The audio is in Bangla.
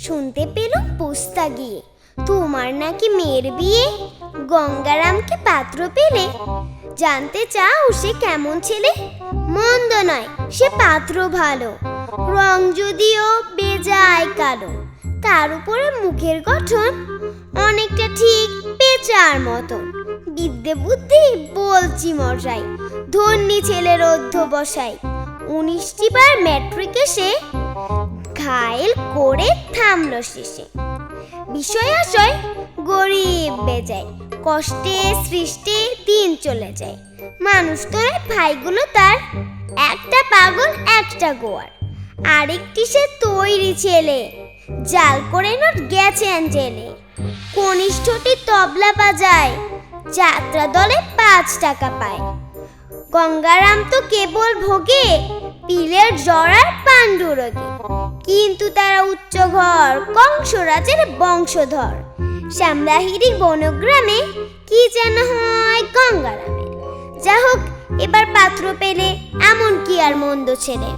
শুনতে পেলুম পোস্তা গিয়ে তোমার নাকি মেয়ের বিয়ে। গঙ্গারামকে পাত্র পেলে? জানতে চাও সে কেমন ছেলে? মন্দ নয়, সে পাত্র ভালো, রং যদিও বেজায় কালো। তার উপরে মুখের গঠন অনেকটা ঠিক পেঁচার মতন। বিদ্যে বুদ্ধি বলছি মশাই, ধন্যী ছেলের অধ্যবসায়। 19টি বার ম্যাট্রিকে সে ঘায়েল করে থামল শেষে। বিষয় আশয় গরিব বেজায়, কষ্টে সৃষ্টে দিন চলে যায়। মানুষ তো ভাইগুলো তার, একটা পাগল একটা গোয়ার। আরেকটি সে তৈরি ছেলে, জাল করে নোট গেছেন জেলে। কনিষ্ঠটি তবলা বাজায়, যাত্রা দলে 5 টাকা পায়। গঙ্গারাম তো কেবল ভোগে পিলের জড়ার পাণ্ডুরোগে। কিন্তু তারা উচ্চ ঘর, কংসরাজের বংশধর। শ্যামলাহিড়ির বনগ্রামে কি যেন হয় গঙ্গারামের। যা হোক, এবার পাত্র পেলে, এমন কি আর মন্দ ছেলে।